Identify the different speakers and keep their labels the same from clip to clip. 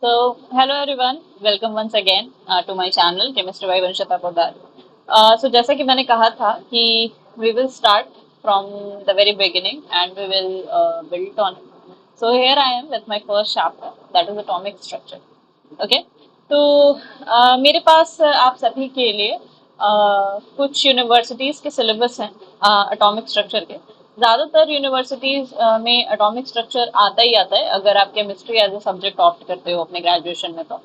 Speaker 1: Hello everyone, welcome once again to my channel Chemistry by Vanshita Poddar. जैसा कि मैंने कहा था कि we will start from the very beginning and we will build on it. So here I am with my first chapter, that is atomic structure. Okay, तो मेरे पास आप सभी के लिए कुछ यूनिवर्सिटीज के सिलेबस हैं एटॉमिक स्ट्रक्चर के। ज़्यादातर यूनिवर्सिटीज में एटॉमिक स्ट्रक्चर आता ही आता है अगर आप chemistry as a subject opt करते हो अपने ग्रेजुएशन में तो।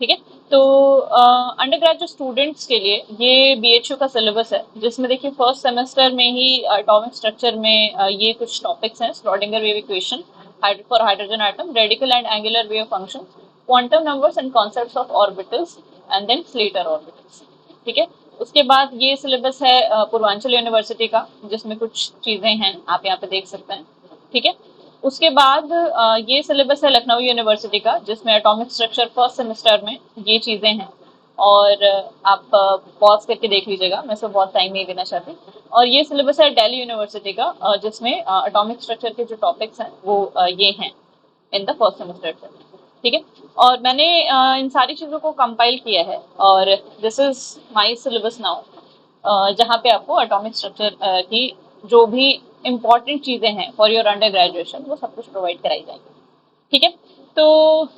Speaker 1: ठीक है, तो अंडर ग्रेजुएट स्टूडेंट्स के लिए ये बीएचयू का सिलेबस है, जिसमें देखिए फर्स्ट सेमेस्टर में ही एटॉमिक स्ट्रक्चर में ये कुछ टॉपिक्स हैं: Schrodinger wave equation for hydrogen atom, radical and angular wave function, quantum numbers and concepts of orbitals and then Slater orbitals. ठीक है, उसके बाद ये सिलेबस है पूर्वांचल यूनिवर्सिटी का, जिसमें कुछ चीजें हैं आप यहाँ पे देख सकते हैं। ठीक है, उसके बाद ये सिलेबस है लखनऊ यूनिवर्सिटी का, जिसमें एटॉमिक स्ट्रक्चर फर्स्ट सेमेस्टर में ये चीजें हैं। और आप पॉज करके देख लीजिएगा, मैं इसको बहुत टाइम नहीं देना चाहती। और ये सिलेबस है दिल्ली यूनिवर्सिटी का, जिसमें एटॉमिक स्ट्रक्चर के जो टॉपिक्स हैं वो ये हैं इन द फर्स्ट सेमेस्टर से। ठीक है, और मैंने इन सारी चीज़ों को कंपाइल किया है और this is my syllabus now, जहाँ पे आपको एटॉमिक स्ट्रक्चर की जो भी इम्पोर्टेंट चीज़ें हैं फॉर योर अंडर ग्रेजुएशन वो सब कुछ प्रोवाइड कराई जाएगी। ठीक है, तो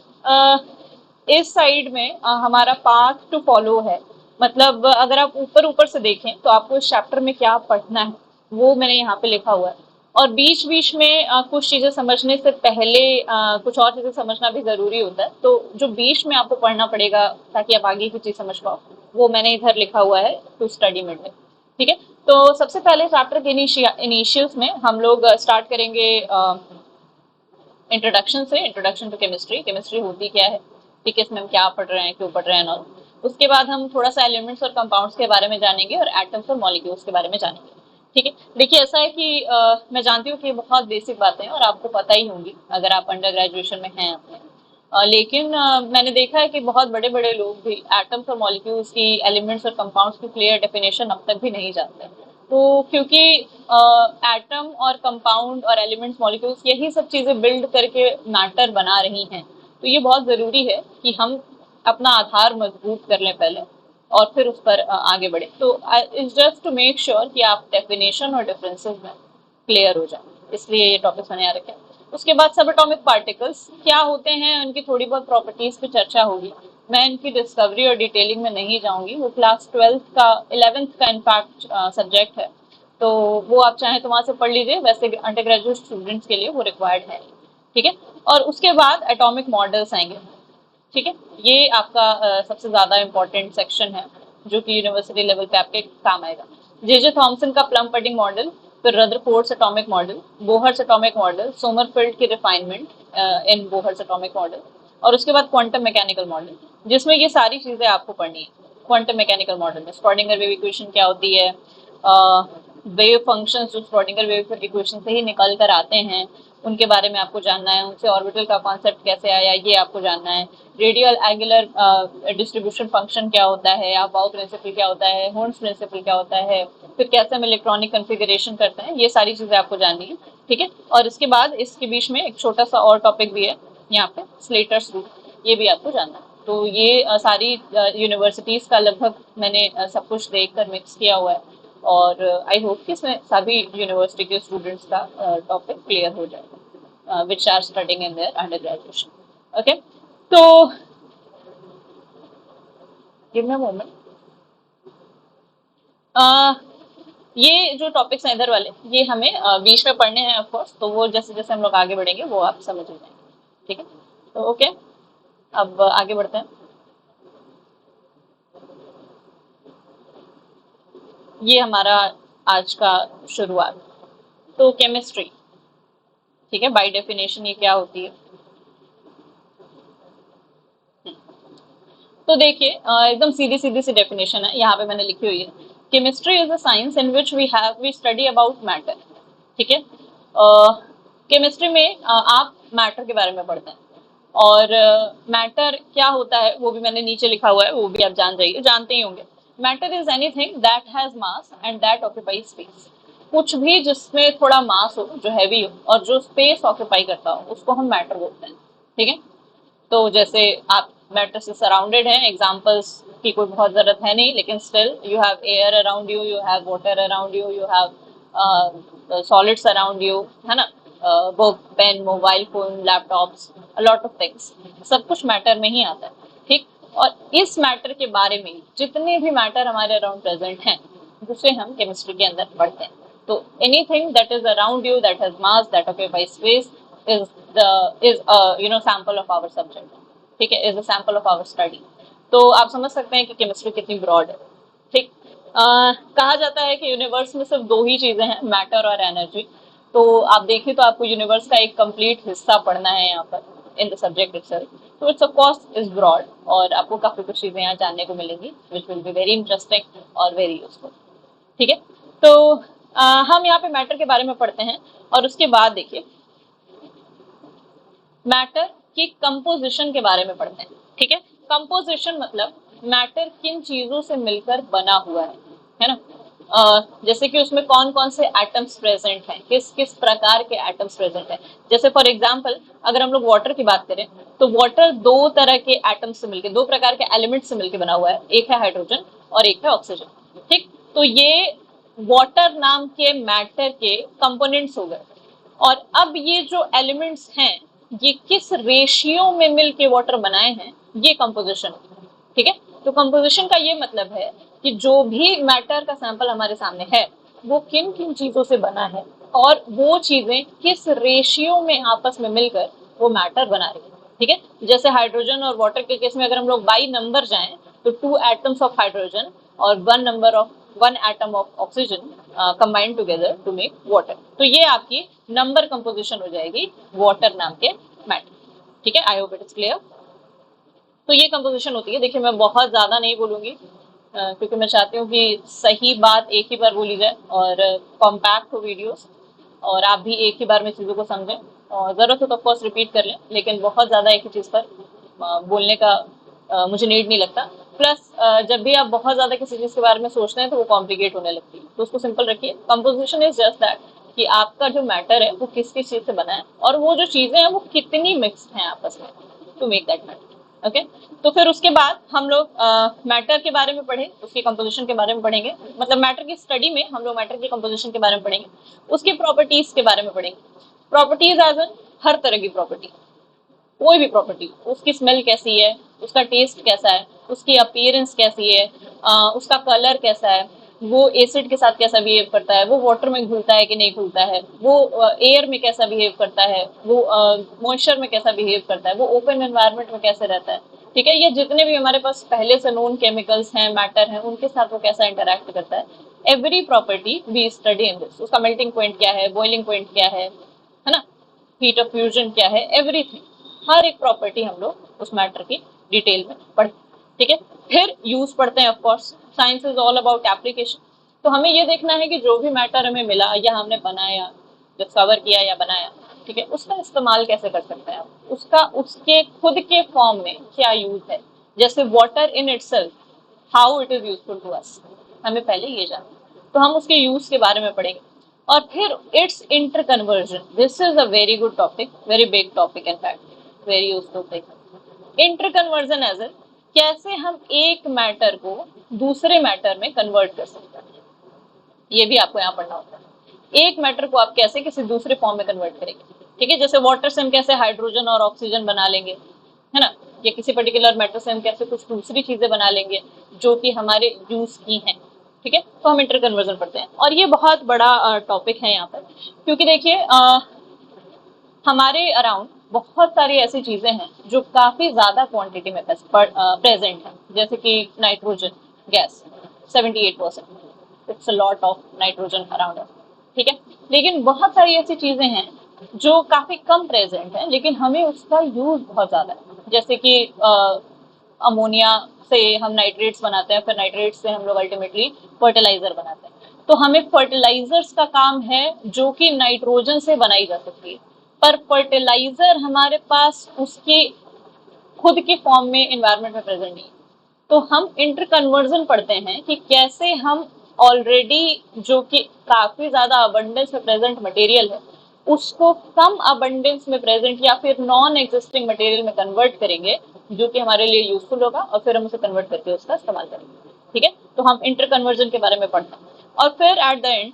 Speaker 1: इस साइड में हमारा पाथ टू फॉलो है। मतलब अगर आप ऊपर ऊपर से देखें तो आपको इस चैप्टर में क्या पढ़ना है वो मैंने यहाँ पे लिखा हुआ है। और बीच बीच में कुछ चीजें समझने से पहले कुछ और चीजें समझना भी जरूरी होता है, तो जो बीच में आपको पढ़ना पड़ेगा ताकि आप आगे की चीज समझ पाओ, वो मैंने इधर लिखा हुआ है टू स्टडी मिड में। ठीक है, तो सबसे पहले चैप्टर के इनिशियल्स में हम लोग स्टार्ट करेंगे इंट्रोडक्शन से, इंट्रोडक्शन टू केमिस्ट्री, केमिस्ट्री होती क्या है, ठीक है, इसमें हम क्या पढ़ रहे हैं, क्यों पढ़ रहे हैं। और उसके बाद हम थोड़ा सा एलिमेंट्स और कंपाउंड्स के बारे में जानेंगे और एटम्स और मॉलिक्यूल्स के बारे में जानेंगे। ठीक है, देखिए ऐसा है कि मैं जानती हूँ कि बहुत बेसिक बातें हैं और आपको पता ही होंगी अगर आप अंडर ग्रेजुएशन में हैं अपने। लेकिन मैंने देखा है कि बहुत बड़े बड़े लोग भी एटम्स और मॉलिक्यूल्स की, एलिमेंट्स और कंपाउंड्स की क्लियर डेफिनेशन अब तक भी नहीं जानते। तो क्योंकि एटम और कंपाउंड और एलिमेंट्स, मॉलिक्यूल्स, यही सब चीजें बिल्ड करके मैटर बना रही हैं, तो ये बहुत जरूरी है कि हम अपना आधार मजबूत कर लें पहले और फिर उस पर आगे बढ़े। तो it's just to make sure कि आप डेफिनेशन और डिफरेंसेस में क्लियर हो जाए, इसलिए ये टॉपिक्स मैंने यहाँ रखे। उसके बाद सब एटॉमिक पार्टिकल्स क्या होते हैं, उनकी थोड़ी बहुत प्रॉपर्टीज पे चर्चा होगी। मैं इनकी डिस्कवरी और डिटेलिंग में नहीं जाऊंगी, वो क्लास 12th का 11th का इनफैक्ट सब्जेक्ट है, तो वो आप चाहें तो वहां से पढ़ लीजिए, वैसे अंडर ग्रेजुएट स्टूडेंट्स के लिए वो रिक्वायर्ड है। ठीक है, और उसके बाद एटॉमिक मॉडल्स आएंगे। ठीक है, ये आपका सबसे ज्यादा इम्पोर्टेंट सेक्शन है जो कि यूनिवर्सिटी लेवल पे आपके काम आएगा। जे थॉमसन का प्लम पडिंग मॉडल, फिर Rutherford's atomic model, Bohr's atomic model, Sommerfeld की रिफाइनमेंट इन बोहर्स एटॉमिक मॉडल, और उसके बाद क्वांटम मैकेनिकल मॉडल, जिसमें ये सारी चीजें आपको पढ़नी है। क्वांटम मैकेनिकल मॉडल में श्रोडिंगर वेव इक्वेशन क्या होती है, वेव फंक्शंस जो श्रोडिंगर वेव इक्वेशन से ही निकल कर आते हैं उनके बारे में आपको जानना है, उनसे ऑर्बिटल का कॉन्सेप्ट कैसे आया ये आपको जानना है, रेडियल एंगुलर डिस्ट्रीब्यूशन फंक्शन क्या होता है, अबाउ प्रिंसिपल क्या होता है, होर्न्स प्रिंसिपल क्या होता है, फिर कैसे हम इलेक्ट्रॉनिक कॉन्फ़िगरेशन करते हैं, ये सारी चीजें आपको जाननी है। ठीक है, और इसके बाद इसके बीच में एक छोटा सा और टॉपिक भी है यहाँ पे, स्लेटर्स रूल, ये भी आपको जानना है। तो ये सारी यूनिवर्सिटीज का लगभग मैंने सब कुछ देख कर मिक्स किया हुआ है और आई होप कि इसमें सभी यूनिवर्सिटी के स्टूडेंट्स का टॉपिक क्लियर हो जाएगा which are studying in their under graduation. Okay, तो गिव मी अ मोमेंट। ये जो टॉपिक्स हैं इधर वाले, ये हमें बीच में पढ़ने हैं ऑफ कोर्स, तो वो जैसे जैसे हम लोग आगे बढ़ेंगे वो आप समझ जाएंगे। ठीक है, तो ओके, अब आगे बढ़ते हैं। ये हमारा आज का शुरुआत, तो केमिस्ट्री। ठीक है, बाय डेफिनेशन ये क्या होती है। तो देखिए एकदम सीधी सीधी सी डेफिनेशन है यहाँ पे मैंने लिखी हुई है। Chemistry is a science in which we study about matter. ठीक है, केमिस्ट्री में आप मैटर के बारे में पढ़ते हैं और मैटर क्या होता है वो भी मैंने नीचे लिखा हुआ है, वो भी आप जान जाइए, जानते ही होंगे। Matter is anything that has mass and that occupy space. कुछ भी जिसमें थोड़ा मास हो, जो हैवी हो और जो स्पेस ऑक्यूपाई करता हो, उसको हम मैटर बोलते हैं। ठीक है, तो जैसे आप मैटर से सराउंडेड हैं, एग्जांपल्स की कोई बहुत जरूरत है नहीं, लेकिन still you have air around you, you have water around you, you have solids around you, है ना, book, pen, mobile phone, laptops, a lot of things, सब कुछ मैटर में ही आता है, ठीक। और इस मैटर के बारे में जितने भी मैटर हमारे अराउंड प्रेजेंट हैं, जिसे हम केमिस्ट्री के अंदर पढ़ते हैं, तो anything that is around you, that has mass, that occupies space, is the is a sample of our subject, ठीक है, is a sample of our study. तो आप समझ सकते हैं कि केमिस्ट्री कितनी ब्रॉड है, ठीक। कहा जाता है कि यूनिवर्स में सिर्फ दो ही चीजें हैं, मैटर और एनर्जी। तो आप देखिए तो आपको यूनिवर्स का एक कंप्लीट हिस्सा पढ़ना है यहाँ पर इन द सब्जेक्ट इटसेल्फ, तो it's of course is broad, और आपको काफी कुछ चीजें यहाँ जानने को मिलेंगी which will be very interesting और वेरी यूजफुल, ठीक है। तो हम यहाँ पे मैटर के बारे में पढ़ते हैं, और उसके बाद देखिए मैटर की कंपोजिशन के बारे में पढ़ते हैं, ठीक है। कंपोजिशन मतलब मैटर किन चीजों से मिलकर बना हुआ है ना। जैसे कि उसमें कौन कौन से एटम्स प्रेजेंट हैं, किस किस प्रकार के एटम्स प्रेजेंट हैं। जैसे फॉर एग्जांपल अगर हम लोग वाटर की बात करें, तो वाटर दो तरह के एटम्स से मिलकर, दो प्रकार के एलिमेंट से मिलकर बना हुआ है, एक है हाइड्रोजन और एक है ऑक्सीजन, ठीक। तो ये वाटर नाम के मैटर के कंपोनेंट्स हो गए। और अब ये जो एलिमेंट्स हैं, ये किस रेशियो में मिलके वाटर बनाए हैं, ये कंपोजिशन, ठीक है। तो कंपोजिशन का ये मतलब है कि जो भी मैटर का सैंपल हमारे सामने है, वो किन किन चीजों से बना है, और वो चीजें किस रेशियो में आपस में मिलकर वो मैटर बना रही है, ठीक है। जैसे हाइड्रोजन और वाटर के केस में अगर हम लोग बाई नंबर जाएं, तो 2 एटम्स ऑफ हाइड्रोजन और 1 atom of oxygen combine together to make water. तो ये आपकी नंबर कंपोजिशन हो जाएगी वाटर नाम के मैटर, ठीक है। I hope it is clear. तो ये कंपोजिशन होती है। देखिए मैं बहुत ज्यादा नहीं बोलूंगी, क्योंकि मैं चाहती हूँ कि सही बात एक ही बार बोली जाए और कॉम्पैक्ट हो वीडियोस, और आप भी एक ही बार में चीज़ों को समझें, और ज़रूरत हो तो ऑफकोर्स रिपीट कर लें, लेकिन बहुत ज़्यादा एक ही चीज़ पर बोलने का मुझे नीड नहीं लगता। प्लस जब भी आप बहुत ज़्यादा किसी चीज़ के बारे में सोचते हैं तो वो कॉम्प्लिकेट होने लगती है, तो उसको सिंपल रखिए। कंपोजिशन इज जस्ट दैट कि आपका जो मैटर है वो किस किस चीज़ से बना है, और वो जो चीज़ें हैं वो कितनी मिक्स्ड हैं आपस में to make that matter, okay. तो फिर उसके बाद हम लोग मैटर के बारे में पढ़े, उसकी कंपोजिशन के बारे में पढ़ेंगे, मतलब मैटर की स्टडी में हम लोग मैटर की कंपोजिशन के बारे में पढ़ेंगे, उसकी प्रॉपर्टीज के बारे में पढ़ेंगे। प्रॉपर्टीज एज एन हर तरह की प्रॉपर्टी, कोई भी प्रॉपर्टी, उसकी स्मेल कैसी है, उसका टेस्ट कैसा है, उसकी अपीयरेंस कैसी है, उसका कलर कैसा है, वो एसिड के साथ कैसा बिहेव करता है, वो वाटर में घुलता है कि नहीं घुलता है, वो एयर में कैसा बिहेव करता है, वो मॉइस्चर में कैसा बिहेव करता है, वो ओपन एनवायरनमेंट में कैसे रहता है, ठीक है। ये जितने भी हमारे पास पहले से नोन केमिकल्स हैं, मैटर हैं, उनके साथ वो कैसा इंटरेक्ट करता है, every property we study in this. उसका मेल्टिंग पॉइंट क्या है, बॉइलिंग पॉइंट क्या है ना, हीट ऑफ फ्यूजन क्या है, एवरीथिंग, हर एक प्रॉपर्टी हम लोग उस मैटर की डिटेल में पढ़ते हैं, ठीक है। फिर यूज पढ़ते हैं, of course science is all about application. तो हमें ये देखना है कि जो भी मैटर हमें मिला या हमने बनाया, डिस्कवर किया या बनाया, ठीक है, उसका इस्तेमाल कैसे कर सकते हैं, उसका उसके खुद के फॉर्म में क्या यूज है। जैसे water in itself, how it is useful to us, हमें पहले ये जानना, तो हम उसके यूज के बारे में पढ़ेंगे। और फिर it's interconversion, this is a very good topic, very big topic, in fact very useful thing. Interconversion as a, कैसे हम एक मैटर को दूसरे मैटर में कन्वर्ट कर सकते हैं, ये भी आपको यहाँ पढ़ना होता है। एक मैटर को आप कैसे किसी दूसरे फॉर्म में कन्वर्ट करेंगे, ठीक है। जैसे वाटर से हम कैसे हाइड्रोजन और ऑक्सीजन बना लेंगे, है ना, या किसी पर्टिकुलर मैटर से हम कैसे कुछ दूसरी चीजें बना लेंगे जो कि हमारे यूज की हैं, ठीक है। तो हम इंटर कन्वर्जन पढ़ते हैं, और ये बहुत बड़ा टॉपिक है यहाँ पर, क्योंकि देखिए हमारे अराउंड बहुत सारी ऐसी चीजें हैं जो काफी ज्यादा क्वांटिटी में प्रेजेंट है, जैसे कि nitrogen gas 78%, it's a lot of nitrogen around, ठीक है। लेकिन बहुत सारी ऐसी चीजें हैं जो काफी कम प्रेजेंट है, लेकिन हमें उसका यूज बहुत ज्यादा है। जैसे कि अमोनिया से हम नाइट्रेट्स बनाते हैं, फिर नाइट्रेट्स से हम लोग अल्टीमेटली फर्टिलाइजर बनाते हैं। तो हमें फर्टिलाइजर्स का काम है जो कि नाइट्रोजन से बनाई जा सकती है, पर फर्टिलाइजर हमारे पास उसके खुद के फॉर्म में एनवायरनमेंट में प्रेजेंट नहीं। तो हम इंटर कन्वर्जन पढ़ते हैं कि कैसे हम ऑलरेडी जो कि काफी ज्यादा अबंडेंस में प्रेजेंट मटेरियल है, उसको कम अबंडेंस में प्रेजेंट या फिर नॉन एग्जिस्टिंग मटेरियल में कन्वर्ट करेंगे जो कि हमारे लिए यूजफुल होगा, और फिर हम उसे कन्वर्ट करके उसका इस्तेमाल करेंगे। ठीक है, तो हम इंटर कन्वर्जन के बारे में पढ़ते हैं। और फिर एट द एंड,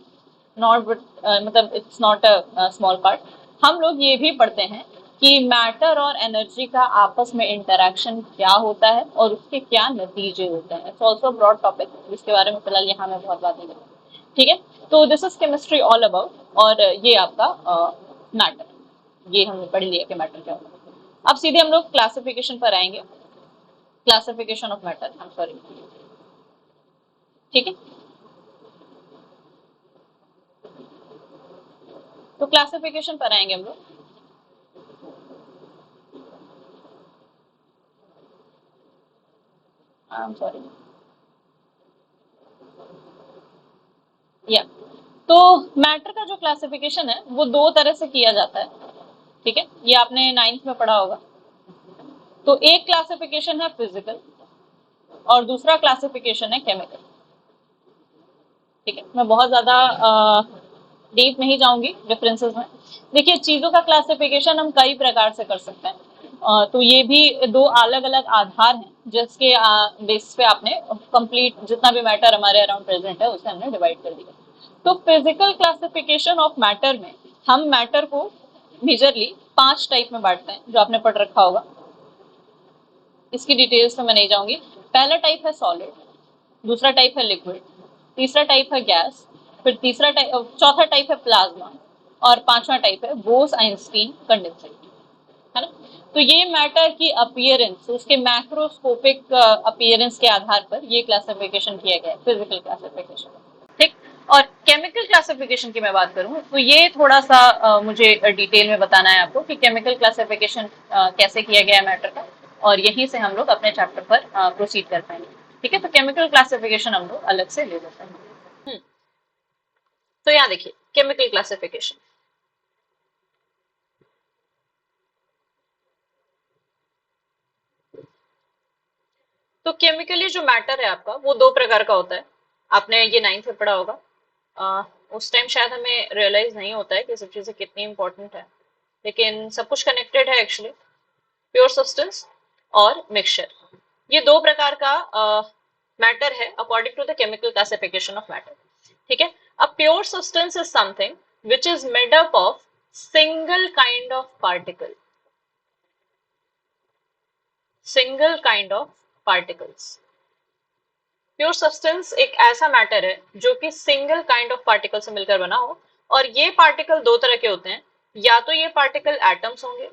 Speaker 1: नॉट मतलब it's not a small part, हम लोग ये भी पढ़ते हैं कि मैटर और एनर्जी का आपस में इंटरेक्शन क्या होता है और उसके क्या नतीजे होते हैं। इट्स ऑल्सो ब्रॉड टॉपिक, जिसके बारे में फिलहाल यहाँ मैं बहुत बात नहीं करूँगी। ठीक है, तो this is chemistry all about, और ये आपका मैटर, ये हमने पढ़ लिया कि मैटर क्या होता है। अब सीधे हम लोग क्लासिफिकेशन पर आएंगे, classification of matter, I am sorry. ठीक है, तो क्लासिफिकेशन पर आएंगे हम लोग। आई एम सॉरी, या तो मैटर का जो क्लासिफिकेशन है वो दो तरह से किया जाता है। ठीक है, ये आपने 9th में पढ़ा होगा। तो एक क्लासिफिकेशन है फिजिकल और दूसरा क्लासिफिकेशन है केमिकल। ठीक है, मैं बहुत ज्यादा डीप नहीं जाऊंगी डिफरेंसेस में। देखिए, चीजों का क्लासिफिकेशन हम कई प्रकार से कर सकते हैं। तो ये भी दो अलग अलग आधार हैं जिसके बेस पे आपने कंप्लीट जितना भी मैटर हमारे अराउंड प्रेजेंट है उसे हमने डिवाइड कर दिया। तो फिजिकल क्लासिफिकेशन ऑफ मैटर में हम मैटर को मेजरली 5 टाइप में बांटते हैं, जो आपने पढ़ रखा होगा। इसकी डिटेल्स में मैं नहीं जाऊंगी। पहला टाइप है सॉलिड, दूसरा टाइप है लिक्विड, तीसरा टाइप है गैस, फिर चौथा टाइप है प्लाज्मा, और पांचवा टाइप है बोस आइंस्टीन कंडेंसेट, है ना। तो ये मैटर की अपीयरेंस, उसके मैक्रोस्कोपिक अपीयरेंस के आधार पर ये क्लासिफिकेशन किया गया है, फिजिकल क्लासिफिकेशन। ठीक, और केमिकल क्लासिफिकेशन की मैं बात करूं तो ये थोड़ा सा मुझे डिटेल में बताना है आपको कि केमिकल क्लासिफिकेशन कैसे किया गया है मैटर का, और यहीं से हम लोग अपने चैप्टर पर प्रोसीड कर पाएंगे। ठीक है, तो केमिकल क्लासिफिकेशन हम लोग अलग से ले लेते हैं। तो यहाँ देखिए केमिकल क्लासिफिकेशन। तो केमिकली जो मैटर है आपका वो दो प्रकार का होता है। आपने ये 9th में पढ़ा होगा। उस टाइम शायद हमें रियलाइज नहीं होता है कि सब चीजें कितनी इंपॉर्टेंट है, लेकिन सब कुछ कनेक्टेड है एक्चुअली। प्योर सब्सटेंस और मिक्सचर, ये दो प्रकार का मैटर है according to the chemical classification of matter. ठीक है, a pure substance is something which is made up of single kind of particle, single kind of particles. Pure substance एक ऐसा मैटर है जो कि सिंगल काइंड ऑफ पार्टिकल से मिलकर बना हो, और ये पार्टिकल दो तरह के होते हैं, या तो ये पार्टिकल एटम्स होंगे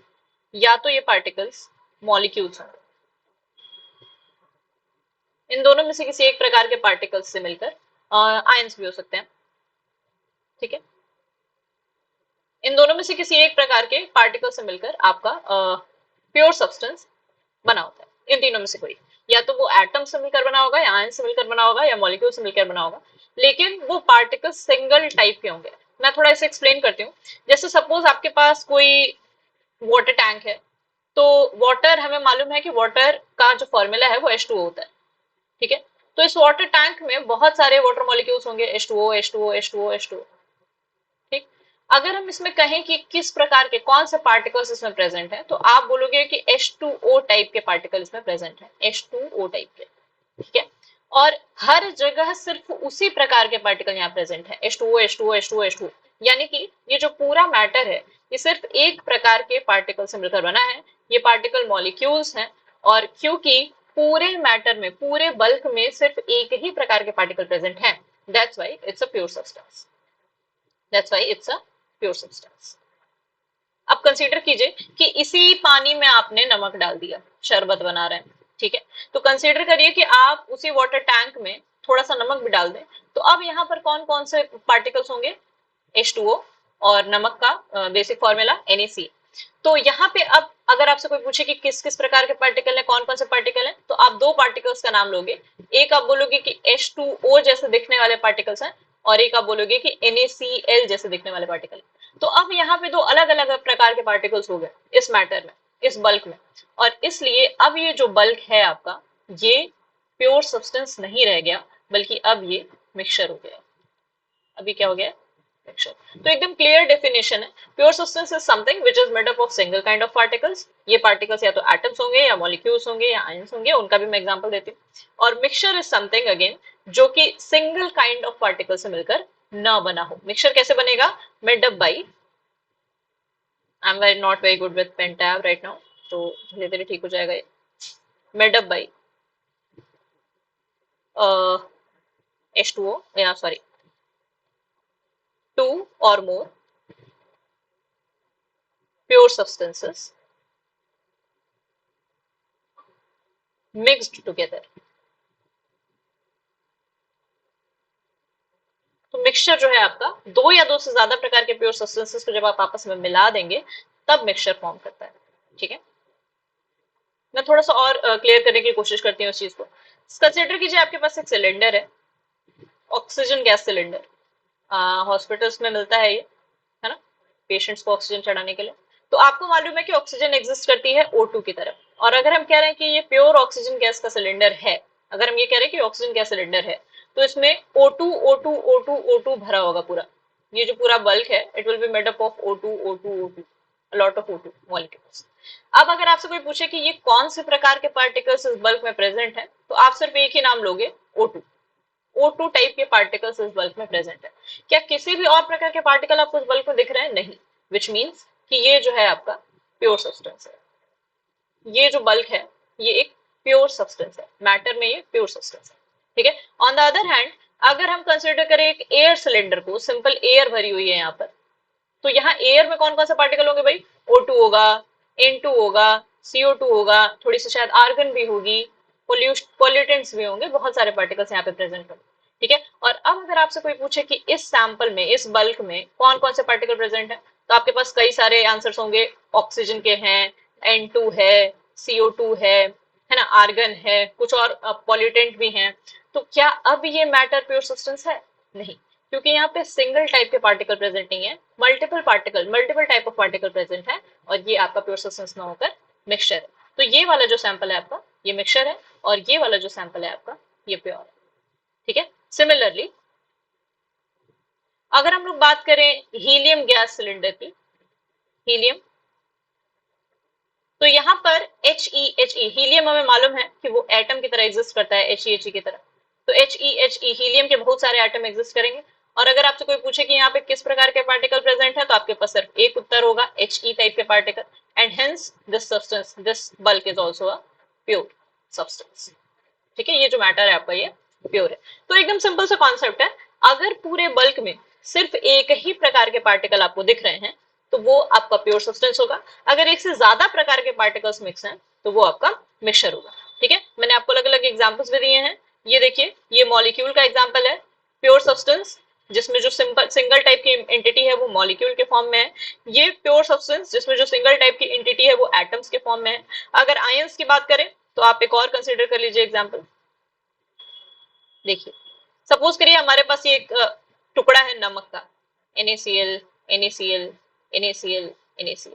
Speaker 1: या तो ये पार्टिकल्स मॉलिक्यूल्स होंगे। इन दोनों में से किसी एक प्रकार के पार्टिकल्स से मिलकर आयंस भी हो सकते हैं। ठीक है, इन दोनों में से किसी एक प्रकार के पार्टिकल से मिलकर आपका प्योर सब्सटेंस बना होता है। इन तीनों में से कोई, या तो वो एटम से मिलकर बना होगा, या आयन से मिलकर बना होगा, या मॉलिक्यूल से मिलकर बना होगा, लेकिन वो पार्टिकल सिंगल टाइप के होंगे। मैं थोड़ा इसे एक्सप्लेन करती हूँ। जैसे सपोज आपके पास कोई वाटर टैंक है, तो वाटर, हमें मालूम है कि वाटर का जो फॉर्मूला है वो H2O होता है। ठीक है, तो इस वाटर टैंक में बहुत सारे वाटर मॉलिक्यूल्स होंगे, H2O H2O H2O H2O। ठीक, अगर हम इसमें कहें कि किस प्रकार के कौन से पार्टिकल्स इसमें प्रेजेंट है, तो आप बोलोगे कि H2O टाइप के पार्टिकल इसमें प्रेजेंट है, H2O टाइप के। ठीक है, और हर जगह सिर्फ उसी प्रकार के पार्टिकल यहाँ प्रेजेंट है, H2O H2O H2O H2O। यानी कि ये जो पूरा मैटर है ये सिर्फ एक प्रकार के पार्टिकल से मिलकर बना है, ये पार्टिकल मॉलिक्यूल्स हैं। और क्योंकि पूरे मैटर में, पूरे बल्क में सिर्फ एक ही प्रकार के पार्टिकल प्रेजेंट हैं, that's why it's a pure substance, that's why it's a pure substance. अब कंसीडर कीजिए कि इसी पानी में आपने नमक डाल दिया, शरबत बना रहे हैं। ठीक है, तो कंसीडर करिए कि आप उसी वाटर टैंक में थोड़ा सा नमक भी डाल दें, तो अब यहाँ पर कौन कौन से पार्टिकल्स होंगे, H2O और नमक का बेसिक फॉर्मूला NaC। तो यहाँ पे अब अगर आपसे कोई पूछे कि किस किस प्रकार के पार्टिकल है, कौन कौन से पार्टिकल है, तो आप दो पार्टिकल्स का नाम लोगे। एक आप बोलोगे कि H2O जैसे दिखने वाले पार्टिकल्स हैं, और एक आप बोलोगे कि NaCl जैसे दिखने वाले पार्टिकल। तो अब यहाँ पे दो अलग अलग प्रकार के पार्टिकल्स हो गए इस मैटर में, इस बल्क में, और इसलिए अब ये जो बल्क है आपका, ये प्योर सब्सटेंस नहीं रह गया, बल्कि अब ये मिक्सचर हो गया। अभी क्या हो गया, मिक्सचर। तो एकदम क्लियर डेफिनेशन है, pure substance is something which is made up of single kind of particles. ये पार्टिकल्स या तो एटम्स होंगे या मॉलिक्यूल्स होंगे या आयंस होंगे, उनका भी मैं एग्जांपल देती हूँ। और मिक्सचर इज समथिंग अगेन जो कि सिंगल काइंड ऑफ पार्टिकल से मिलकर ना बना हो। मिक्सचर कैसे बनेगा? Made up by, I am very not very good with pen tab right now, तो धीरे धीरे ठीक हो जाएगा ये। Made up by H2O, yeah, sorry, two or more pure substances mixed together। तो मिक्सचर जो है आपका दो या दो से ज्यादा प्रकार के प्योर सब्सटेंसेस को जब आप आपस में मिला देंगे तब मिक्सचर फॉर्म करता है। ठीक है, मैं थोड़ा सा और क्लियर करने की कोशिश करती हूँ इस चीज को। कंसिडर कीजिए आपके पास एक सिलेंडर है, ऑक्सीजन गैस सिलेंडर, हॉस्पिटल्स में मिलता है ये, है ना, पेशेंट्स को ऑक्सीजन चढ़ाने के लिए। तो आपको मालूम है कि ऑक्सीजन एग्जिस्ट करती है O2 की तरफ, और अगर हम कह रहे हैं कि ये प्योर ऑक्सीजन गैस का सिलेंडर है, अगर हम ये कह रहे हैं कि ऑक्सीजन गैस सिलेंडर है, तो इसमें O2 O2 O2 O2 भरा होगा पूरा। ये जो पूरा बल्क है it will be made up of O2 O2 O2, lot of O2 molecules. अब अगर आपसे कोई पूछे कि ये कौन से प्रकार के पार्टिकल्स इस बल्क में प्रेजेंट है, तो आप सिर्फ एक ही नाम लोगे, O2। O2 टाइप के पार्टिकल्स इस बल्क में प्रेजेंट है। क्या किसी भी और प्रकार के पार्टिकल आपको इस बल्क में दिख रहे हैं? नहीं, विच मीन्स कि ये जो है आपका प्योर सब्सटेंस है। ये जो बल्क है ये एक प्योर सब्सटेंस है, मैटर में ये प्योर सब्सटेंस है। ठीक है, ऑन द अदर हैंड अगर हम कंसिडर करें एक एयर सिलेंडर को, सिंपल एयर भरी हुई है यहाँ पर, तो यहाँ एयर में कौन कौन से पार्टिकल होंगे भाई? O2 होगा, N2 होगा, CO2 होगा, थोड़ी सी शायद आर्गन भी होगी, पोल्यूटेंट्स भी होंगे, बहुत सारे पार्टिकल्स यहाँ पे प्रेजेंट होंगे। ठीक है, और अब अगर आपसे कोई पूछे कि इस सैंपल में, इस बल्क में कौन कौन से पार्टिकल प्रेजेंट है, तो आपके पास कई सारे आंसर्स होंगे। ऑक्सीजन के हैं, N2 है, CO2 है ना, आर्गन है, कुछ और पॉल्यूटेंट भी हैं। तो क्या अब ये मैटर प्योर सब्सटेंस है? नहीं, क्योंकि यहाँ पे सिंगल टाइप के पार्टिकल प्रेजेंट नहीं है, multiple particle, multiple type of particle present है, और ये आपका प्योर सब्सटेंस ना होकर मिक्सचर है। तो ये वाला जो सैंपल है आपका ये मिक्सचर है, और ये वाला जो सैंपल है आपका ये प्योर है। ठीक है, सिमिलरली अगर हम लोग बात करें हीलियम गैस सिलेंडर की, हीलियम, तो यहाँ पर HE हीलियम हमें मालूम है कि वो एटम की तरह एग्जिस्ट करता है, HE की तरह। तो HE हीलियम के बहुत सारे एटम एग्जिस्ट करेंगे, और अगर आपसे कोई पूछे कि यहाँ पे किस प्रकार के पार्टिकल प्रेजेंट है, तो आपके पास सिर्फ एक उत्तर होगा, HE टाइप के particle, and hence this substance, this bulk is also a pure substance. ठीक है, ये जो मैटर है आपका ये प्योर है। तो एकदम सिंपल सा कॉन्सेप्ट है, अगर पूरे बल्क में सिर्फ एक ही प्रकार के पार्टिकल आपको दिख रहे हैं तो वो आपका प्योर सब्सटेंस होगा। अगर एक से ज्यादा प्रकार के पार्टिकल्स मिक्स हैं तो वो आपका मिक्सचर होगा। ठीक है, मैंने आपको अलग अलग एग्जांपल्स भी दिए हैं। ये देखिए, ये मॉलिक्यूल का एग्जांपल है, प्योर सब्सटेंस जिसमें जो सिंगल टाइप की एंटिटी है वो मॉलिक्यूल के फॉर्म में है। ये प्योर सब्सटेंस जिसमें जो सिंगल टाइप की एंटिटी है वो एटम्स के फॉर्म में है। अगर आयंस की बात करें तो आप एक और कंसिडर कर लीजिए एग्जांपल। देखिए, सपोज करिए हमारे पास ये एक टुकड़ा है नमक का, NaCl NaCl NaCl NaCl।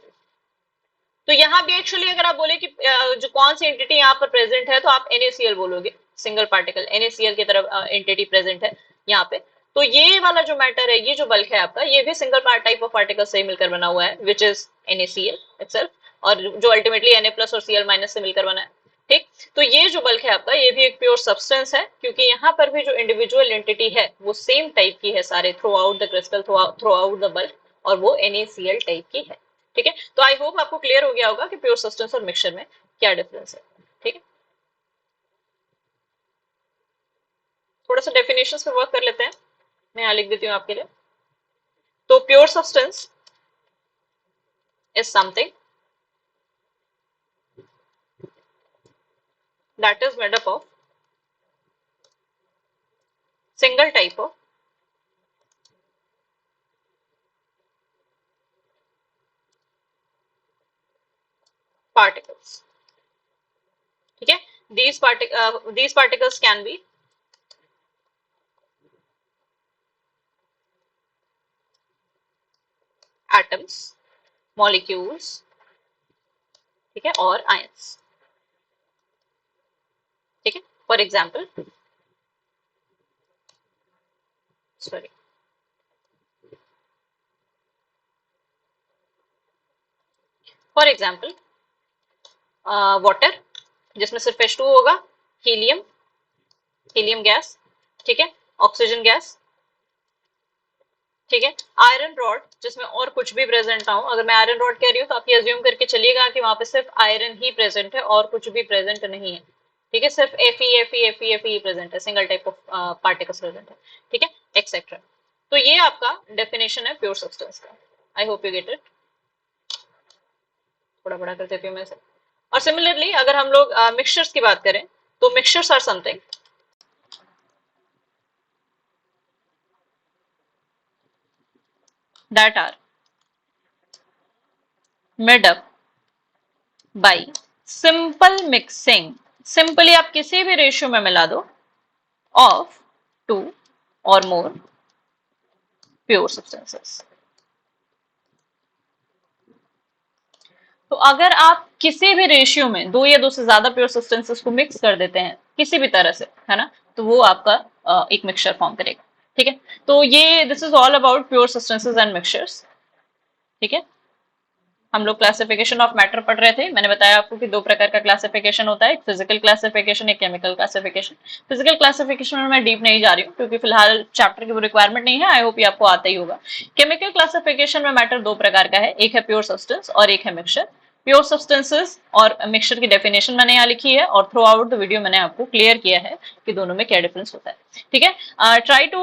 Speaker 1: तो यहाँ भी एक्चुअली अगर आप बोले कि जो कौन सी एंटिटी यहाँ पर प्रेजेंट है, तो आप NaCl बोलोगे, सिंगल पार्टिकल NaCl की तरफ एंटिटी प्रेजेंट है यहाँ पे। तो ये वाला जो मैटर है, ये जो बल्क है आपका, ये भी सिंगल टाइप ऑफ पार्टिकल से मिलकर बना हुआ है, विच इज NaCl इटसेल्फ, और जो अल्टीमेटली Na+ और Cl- से मिलकर बना है। ठीक, तो ये जो बल्क है आपका ये भी एक प्योर सब्सटेंस है, क्योंकि यहाँ पर भी जो इंडिविजुअल एंटिटी है वो सेम टाइप की है सारे, through out the crystal, through out the bulk, और वो NaCl टाइप की है। ठीक है, तो आई होप आपको क्लियर हो गया होगा कि प्योर सब्सटेंस और मिक्सचर में क्या डिफरेंस है। ठीक है, थोड़ा सा डेफिनेशन पे वर्क कर लेते हैं, मैं यहाँ लिख देती हूँ आपके लिए। तो pure substance is something that is made up of single type of particles। ठीक है, these particles can be atoms, molecules, ठीक है, और ions। ठीक है, for example, sorry, for example water, जिसमें सिर्फ H2 होगा, हीलियम, हीलियम गैस, ठीक है, ऑक्सीजन गैस, ठीक है, आयरन रॉड, जिसमें और कुछ भी प्रेजेंट ना हो। अगर मैं आयरन रॉड कह रही हूँ तो आप ये अज्यूम करके चलिएगा कि वहां पे सिर्फ आयरन ही प्रेजेंट है और कुछ भी प्रेजेंट नहीं है, ठीक है, सिर्फ Fe प्रेजेंट है, single type of particles present है, ठीक है, एक्सेट्रा। तो ये आपका डेफिनेशन है प्योर सब्सटेंस का। I hope you get it. थोड़ा बड़ा कर देती हूँ मैं इसे। और सिमिलरली अगर हम लोग मिक्सचर्स की बात करें तो mixtures are something that are made up by simple mixing, simply आप किसी भी रेशियो में मिला दो of two or more pure substances। तो अगर आप किसी भी रेशियो में दो या दो से ज्यादा प्योर सब्सटेंसेस को मिक्स कर देते हैं किसी भी तरह से, है ना, तो वो आपका एक मिक्सचर फॉर्म करेगा, ठीक है। तो ये this is all about pure substances and mixtures, ठीक है। हम लोग क्लासिफिकेशन ऑफ मैटर पढ़ रहे थे। मैंने बताया आपको कि दो प्रकार का क्लासिफिकेशन होता है, एक फिजिकल क्लासिफिकेशन, एक केमिकल क्लासिफिकेशन। फिजिकल क्लासिफिकेशन में मैं डीप नहीं जा रही हूँ क्योंकि फिलहाल चैप्टर की वो रिक्वायरमेंट नहीं है। आई होप ये आपको आता ही होगा। केमिकल क्लासिफिकेशन में मैटर दो प्रकार का है, एक है प्योर सब्सटेंस और एक है मिक्सचर। प्योर सब्सटेंसेस और मिक्सचर की डेफिनेशन मैंने यहाँ लिखी है और थ्रू आउट द वीडियो मैंने आपको क्लियर किया है कि दोनों में क्या डिफरेंस होता है, ठीक है। Try to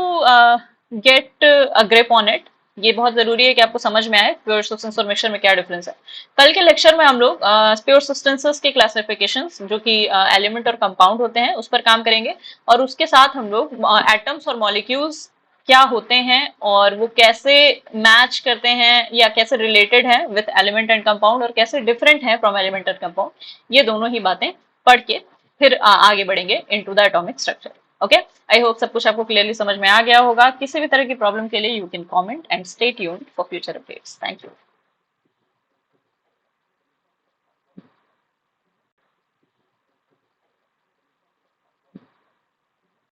Speaker 1: get a grip on it. ये बहुत जरूरी है कि आपको समझ में आए प्योर सब्सटेंस और मिक्सचर में क्या डिफरेंस है। कल के लेक्चर में हम लोग प्योर सब्सटेंसेस के क्लासिफिकेशंस जो कि एलिमेंट और कंपाउंड होते हैं उस पर काम करेंगे और उसके साथ हम लोग एटम्स और मॉलिक्यूल्स क्या होते हैं और वो कैसे मैच करते हैं या कैसे रिलेटेड है विथ एलिमेंट एंड कंपाउंड और कैसे डिफरेंट है फ्रॉम एलिमेंट एंड कंपाउंड, ये दोनों ही बातें पढ़ के फिर आगे बढ़ेंगे into the atomic structure. Okay, I hope सब कुछ आपको क्लियरली समझ में आ गया होगा। किसी भी तरह की प्रॉब्लम के लिए you can comment and stay tuned for future updates. Thank you.